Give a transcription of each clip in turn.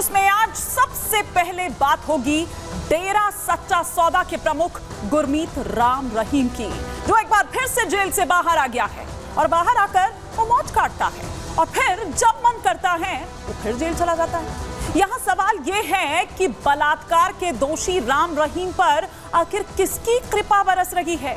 जिसमें आज सबसे पहले बात होगी डेरा सच्चा सौदा के प्रमुख गुरमीत राम रहीम की, जो एक बार फिर से जेल से बाहर आ गया है और बाहर आकर वो मौज काटता है और फिर जब मन करता है वो फिर जेल चला जाता है। यहाँ सवाल ये है कि बलात्कार के दोषी राम रहीम पर आखिर किसकी कृपा बरस रही है।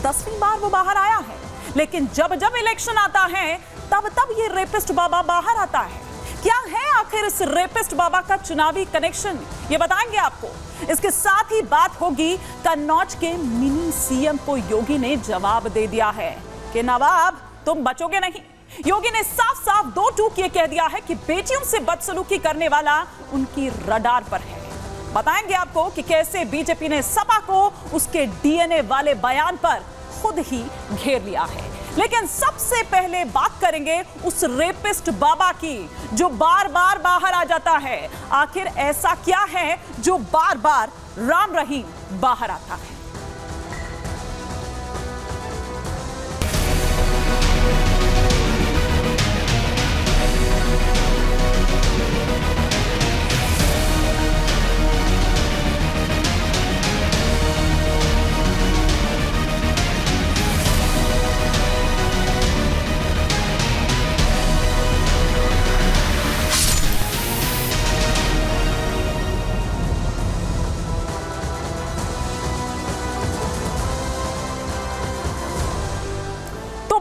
10वीं बार वो बाहर आया है, लेकिन जब जब इलेक्शन आता है तब तब ये रेपिस्ट बाबा बाहर आता है। क्या है आखिर इस रेपिस्ट बाबा का चुनावी कनेक्शन, ये बताएंगे आपको। इसके साथ ही बात होगी कन्नौज के मिनी सीएम को योगी ने जवाब दे दिया है कि नवाब तुम बचोगे नहीं। योगी ने साफ साफ दो टूक ये कह दिया है कि बेटियों से बदसलूकी करने वाला उनकी रडार पर है। बताएंगे आपको कि कैसे बीजेपी ने सपा को उसके डीएनए वाले बयान पर खुद ही घेर लिया है। लेकिन सबसे पहले बात करेंगे उस रेपिस्ट बाबा की जो बार बार बाहर आ जाता है। आखिर ऐसा क्या है जो बार बार राम रहीम बाहर आता है।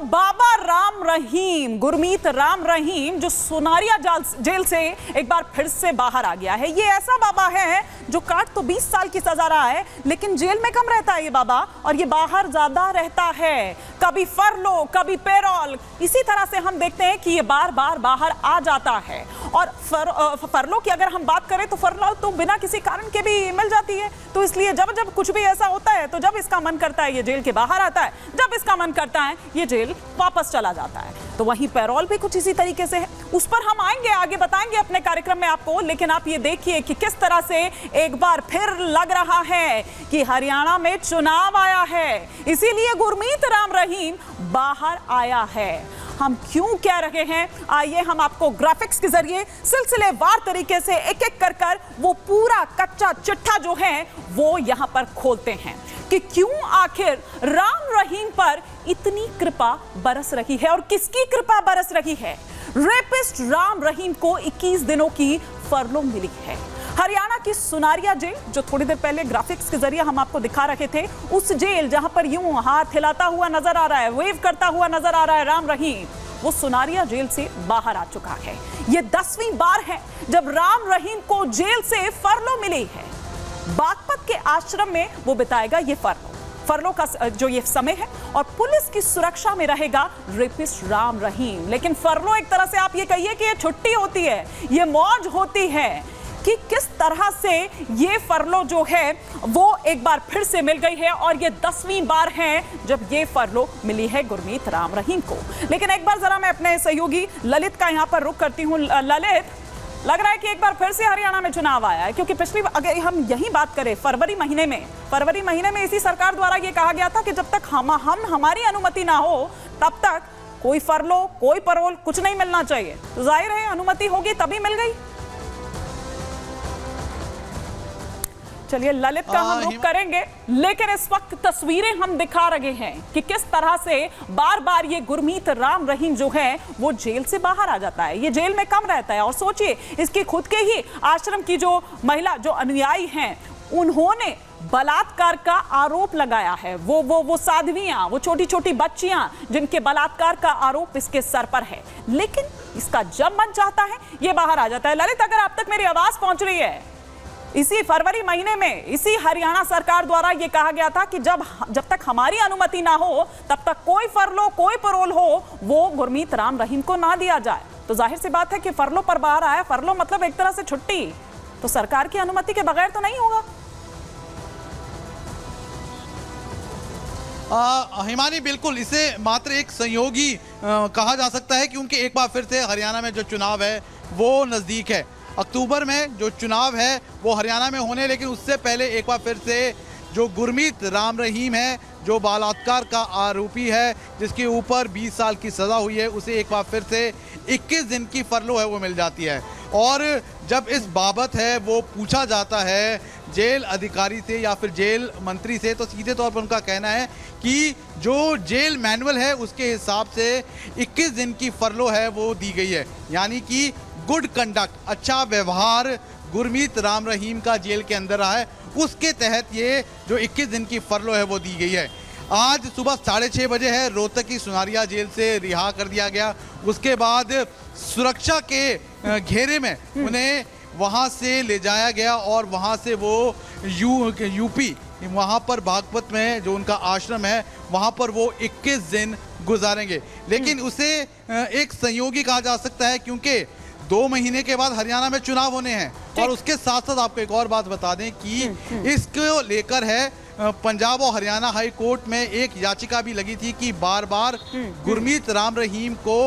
बाबा राम रहीम, गुरमीत राम रहीम, जो सुनारिया जेल से एक बार फिर से बाहर आ गया है। ये ऐसा बाबा है जो काट तो 20 साल की सजा रहा है, लेकिन जेल में कम रहता है ये बाबा और ये बाहर ज्यादा रहता है। कभी फरलो, कभी पेरोल, इसी तरह से हम देखते हैं कि ये बार बार बाहर आ जाता है। और फरलो की अगर हम बात करें तो फरलो तो बिना किसी कारण के भी मिल जाती है। तो इसलिए जब जब कुछ भी ऐसा होता है तो जब इसका मन करता है ये जेल के बाहर आता है, जब इसका मन करता है ये जेल वापस चला जाता है। तो वहीं पेरोल भी कुछ इसी तरीके से है, उस पर हम आएंगे, आगे बताएंगे अपने कार्यक्रम में आपको। लेकिन आप ये देखिए कि किस तरह से एक बार फिर लग रहा है कि हरियाणा में चुनाव आया है, इसीलिए गुरमीत राम रहीम बाहर आया है। हम क्यों कह रहे हैं, आइए हम आपको ग्राफिक्स के जरिए सिलसिलेवार तरीके से एक एक कर वो पूरा कच्चा चिट्ठा जो है वो यहां पर खोलते हैं कि क्यों आखिर राम रहीम पर इतनी कृपा बरस रही है और किसकी कृपा बरस रही है। रेपिस्ट राम रहीम को 21 दिनों की फरलो मिली है। हरियाणा की सुनारिया जेल, जो थोड़ी देर पहले ग्राफिक्स के जरिए हम आपको दिखा रहे थे, उस जेल जहां पर यूं हाथ हिलाता हुआ नजर आ रहा है, वेव करता हुआ नजर आ रहा है राम रहीम, वो सुनारिया जेल से बाहर आ चुका है। ये 10वीं बार है जब राम रहीम को जेल से फरलो मिली है। बागपत के आश्रम में वो बिताएगा ये फरलो का जो ये समय है और पुलिस की सुरक्षा में रहेगा रेपिस्ट राम रहीम। लेकिन फरलो एक तरह से आप ये कहिए कि ये छुट्टी होती है, ये मौज होती है कि किस तरह से ये फरलो जो है वो एक बार फिर से मिल गई है और ये 10वीं बार है जब ये फरलो मिली है गुरमीत राम रहीम को। लेकिन एक बार जरा मैं अपने सहयोगी ललित का यहाँ पर रुख करती हूँ। ललित, लग रहा है कि एक बार फिर से हरियाणा में चुनाव आया है, क्योंकि पिछली अगर हम यही बात करें फरवरी महीने में इसी सरकार द्वारा ये कहा गया था कि जब तक हमारी अनुमति ना हो तब तक कोई फरलो, कोई पैरोल कुछ नहीं मिलना चाहिए। तो जाहिर है अनुमति होगी तभी मिल गई। चलिए ललित का हम रुख करेंगे, लेकिन इस वक्त तस्वीरें हम दिखा रहे हैं कि किस तरह से बार बार ये गुरमीत राम रहीम जो है वो जेल से बाहर आ जाता है, ये जेल में कम रहता है। और सोचिए इसकी खुद के ही आश्रम की जो महिला, जो अनुयायी हैं, उन्होंने बलात्कार का आरोप लगाया है। वो साध्वियां, वो छोटी छोटी बच्चियां जिनके बलात्कार का आरोप इसके सर पर है, लेकिन इसका जब मन चाहता है ये बाहर आ जाता है। ललित, अगर आप तक मेरी आवाज पहुंच रही है, इसी फरवरी महीने में इसी हरियाणा सरकार द्वारा यह कहा गया था कि जब तक हमारी अनुमति ना हो तब तक कोई फरलो, कोई पैरोल हो वो गुरमीत राम रहीम को ना दिया जाए। तो जाहिर सी बात है कि फरलो पर बाहर आया, फरलो मतलब एक तरह से छुट्टी, तो सरकार की अनुमति के बगैर तो नहीं होगा। हिमानी, बिल्कुल इसे मात्र एक संयोगी कहा जा सकता है, क्योंकि एक बार फिर से हरियाणा में जो चुनाव है वो नज़दीक है। अक्टूबर में जो चुनाव है वो हरियाणा में होने, लेकिन उससे पहले एक बार फिर से जो गुरमीत राम रहीम है, जो बलात्कार का आरोपी है, जिसके ऊपर 20 साल की सज़ा हुई है, उसे एक बार फिर से 21 दिन की फरलो है वो मिल जाती है। और जब इस बाबत है वो पूछा जाता है जेल अधिकारी से या फिर जेल मंत्री से, तो सीधे तौर पर उनका कहना है कि जो जेल मैनुअल है उसके हिसाब से 21 दिन की फरलो है वो दी गई है, यानी कि गुड कंडक्ट, अच्छा व्यवहार गुरमीत राम रहीम का जेल के अंदर रहा है, उसके तहत ये जो 21 दिन की फरलो है वो दी गई है। आज सुबह 6:30 बजे है रोहतक की सुनारिया जेल से रिहा कर दिया गया। उसके बाद सुरक्षा के घेरे में उन्हें वहां से ले जाया गया और वहां से वो यूपी वहां पर बागपत में जो उनका आश्रम है वहां पर वो 21 दिन गुजारेंगे। लेकिन उसे एक संयोगी कहा जा सकता है क्योंकि 2 महीने के बाद हरियाणा में चुनाव होने हैं। और उसके साथ साथ आपको एक और बात बता दें कि इसको लेकर है पंजाब और हरियाणा हाई कोर्ट में एक याचिका भी लगी थी कि बार बार गुरमीत राम रहीम को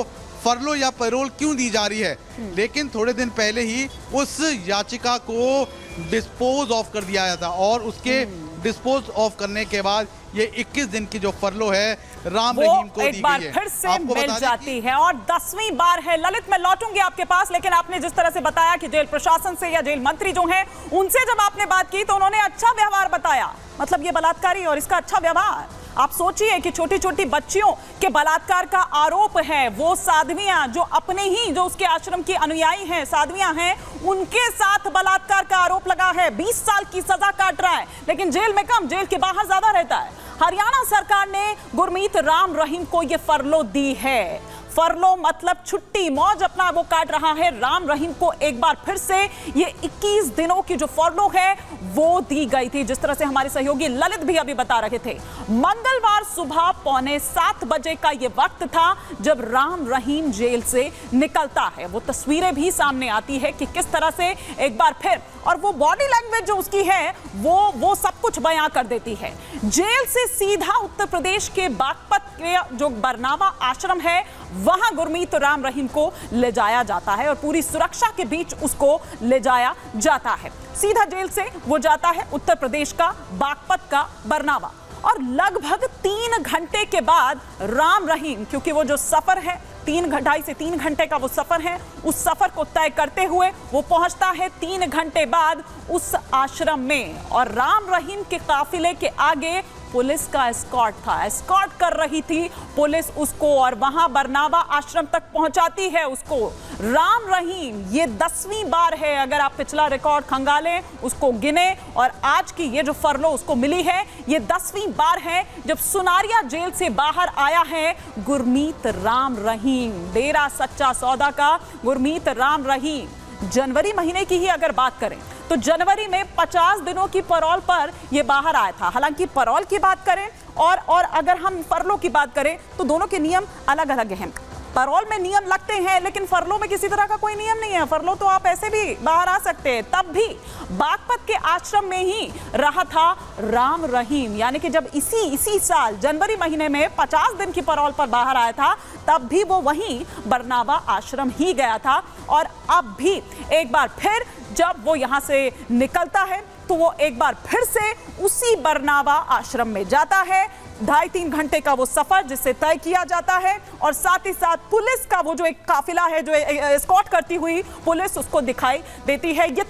फरलो या पैरोल क्यों दी जा रही है, लेकिन थोड़े दिन पहले ही उस याचिका को डिस्पोज ऑफ कर दिया गया था और उसके डिस्पोज ऑफ करने के बाद ये 21 दिन की जो फरलो है राम रहीम को दी गई है। एक बार फिर से मिल जाती है और 10वीं बार है। ललित, मैं लौटूंगी आपके पास, लेकिन आपने जिस तरह से बताया कि जेल प्रशासन से या जेल मंत्री जो हैं उनसे जब आपने बात की तो उन्होंने अच्छा व्यवहार बताया, मतलब ये बलात्कारी और इसका अच्छा व्यवहार। आप सोचिए कि छोटी छोटी बच्चियों के बलात्कार का आरोप है, वो साध्वियां जो अपने ही जो उसके आश्रम की अनुयायी हैं, साध्वियां हैं, उनके साथ बलात्कार का आरोप लगा है। 20 साल की सजा काट रहा है, लेकिन जेल में कम, जेल के बाहर ज्यादा रहता है। हरियाणा सरकार ने गुरमीत राम रहीम को यह फरलो दी है। फरलो मतलब छुट्टी, मौज अपना वो काट रहा है। राम रहीम को एक बार फिर से ये 21 दिनों की जो फरलो है वो दी गई थी, जिस तरह से हमारे सहयोगी ललित भी अभी बता रहे थे। मंगलवार सुबह 6:45 बजे का ये वक्त था जब राम रहीम जेल से निकलता है। वो तस्वीरें भी सामने आती है कि किस तरह से एक बार फिर, और वो बॉडी लैंग्वेज जो उसकी है वो सब कुछ बयां कर देती है। जेल से सीधा उत्तर प्रदेश के बागपत के जो बरनावा आश्रम है वहां गुरमीत राम रहीम को ले जाया जाता है और पूरी सुरक्षा के बीच उसको ले जाया जाता है। सीधा जेल से वो जाता है उत्तर प्रदेश का बागपत का बरनावा और लगभग 3 घंटे के बाद राम रहीम, क्योंकि वो जो सफर है 2.5 से 3 घंटे का वो सफर है, उस सफर को तय करते हुए वो पहुंचता है 3 घंटे बाद उस आश्रम में। और राम रहीम के काफिले के आगे पुलिस का एस्कॉर्ट था, एस्कॉर्ट कर रही थी पुलिस उसको और वहां बरनावा आश्रम तक पहुंचाती है उसको। राम रहीम ये 10वीं बार है, अगर आप पिछला रिकॉर्ड खंगालें उसको गिने और आज की ये जो फरलो उसको मिली है ये 10वीं बार है जब सुनारिया जेल से बाहर आया है गुरमीत राम रहीम। डेरा सच्चा सौदा का गुरमीत राम रहीम जनवरी महीने की ही अगर बात करें तो जनवरी में 50 दिनों की पैरोल पर यह बाहर आया था। हालांकि पैरोल की बात करें और अगर हम फरलो की बात करें तो दोनों के नियम अलग अलग हैं। पैरोल में नियम लगते हैं लेकिन फरलो में किसी तरह का कोई नियम नहीं है। फरलो तो आप ऐसे भी बाहर आ सकते हैं। तब भी बागपत के आश्रम में ही रहा था राम रहीम, यानी कि जब इसी साल जनवरी महीने में 50 दिन की पैरोल पर बाहर आया था तब भी वो वहीं बरनावा आश्रम ही गया था। और अब भी एक बार फिर जब वो यहां से निकलता है तो वो एक बार फिर से उसी बरनावा आश्रम में जाता है। 2.5-3 घंटे का वो सफर जिससे तय किया जाता है और साथ ही साथ पुलिस का वो जो एक काफिला है जो एस्कॉर्ट करती हुई पुलिस उसको दिखाई देती है। ये